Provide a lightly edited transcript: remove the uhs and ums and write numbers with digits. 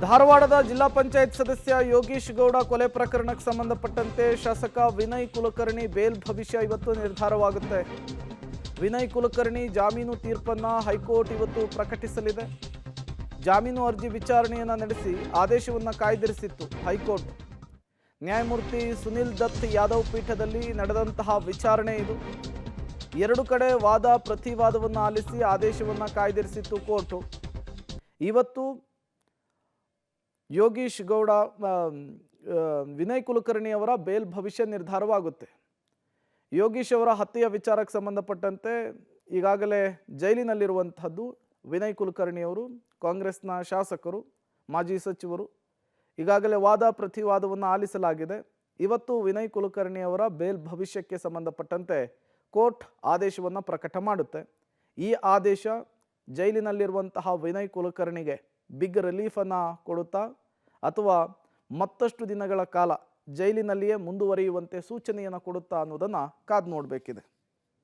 ಧಾರವಾಡದ ಜಿಲ್ಲಾ ಪಂಚಾಯತ್ ಸದಸ್ಯ ಯೋಗೀಶ್ ಗೌಡ ಕೊಲೆ ಪ್ರಕರಣಕ್ಕೆ ಸಂಬಂಧಪಟ್ಟಂತೆ ಶಾಸಕ ವಿನಯ್ ಕುಲಕರ್ಣಿ ಬೇಲ್ ಭವಿಷ್ಯ ಇವತ್ತು ನಿರ್ಧಾರವಾಗುತ್ತೆ. ವಿನಯ್ ಕುಲಕರ್ಣಿ ಜಾಮೀನು ತೀರ್ಪನ್ನು ಹೈಕೋರ್ಟ್ ಇವತ್ತು ಪ್ರಕಟಿಸಲಿದೆ. ಜಾಮೀನು ಅರ್ಜಿ ವಿಚಾರಣೆಯನ್ನು ನಡೆಸಿ ಆದೇಶವನ್ನು ಕಾಯ್ದಿರಿಸಿತ್ತು ಹೈಕೋರ್ಟ್. ನ್ಯಾಯಮೂರ್ತಿ ಸುನಿಲ್ ದತ್ ಯಾದವ್ ಪೀಠದಲ್ಲಿ ನಡೆದಂತಹ ವಿಚಾರಣೆ ಇದು. ಎರಡು ಕಡೆ ವಾದ ಪ್ರತಿವಾದವನ್ನು ಆಲಿಸಿ ಆದೇಶವನ್ನು ಕಾಯ್ದಿರಿಸಿತ್ತು ಕೋರ್ಟು. ಇವತ್ತು ಯೋಗೀಶ್ ಗೌಡ ವಿನಯ್ ಕುಲಕರ್ಣಿ ಅವರ ಬೇಲ್ ಭವಿಷ್ಯ ನಿರ್ಧಾರವಾಗುತ್ತೆ. ಯೋಗೀಶ್ ಅವರ ಹತ್ಯೆಯ ವಿಚಾರಕ್ಕೆ ಸಂಬಂಧಪಟ್ಟಂತೆ ಈಗಾಗಲೇ ಜೈಲಿನಲ್ಲಿರುವಂಥದ್ದು ವಿನಯ್ ಕುಲಕರ್ಣಿ ಅವರು. ಕಾಂಗ್ರೆಸ್ನ ಶಾಸಕರು, ಮಾಜಿ ಸಚಿವರು. ಈಗಾಗಲೇ ವಾದ ಪ್ರತಿವಾದವನ್ನು ಆಲಿಸಲಾಗಿದೆ. ಇವತ್ತು ವಿನಯ್ ಕುಲಕರ್ಣಿ ಅವರ ಬೇಲ್ ಭವಿಷ್ಯಕ್ಕೆ ಸಂಬಂಧಪಟ್ಟಂತೆ ಕೋರ್ಟ್ ಆದೇಶವನ್ನು ಪ್ರಕಟ ಮಾಡುತ್ತೆ. ಈ ಆದೇಶ ಜೈಲಿನಲ್ಲಿರುವಂತಹ ವಿನಯ್ ಕುಲಕರ್ಣಿಗೆ ಬಿಗ್ ರಿಲೀಫನ್ನು ಕೊಡುತ್ತಾ ಅಥವಾ ಮತ್ತಷ್ಟು ದಿನಗಳ ಕಾಲ ಜೈಲಿನಲ್ಲಿಯೇ ಮುಂದುವರಿಯುವಂತೆ ಸೂಚನೆಯನ್ನು ಕೊಡುತ್ತಾ ಅನ್ನೋದನ್ನು ಕಾದು ನೋಡಬೇಕಿದೆ.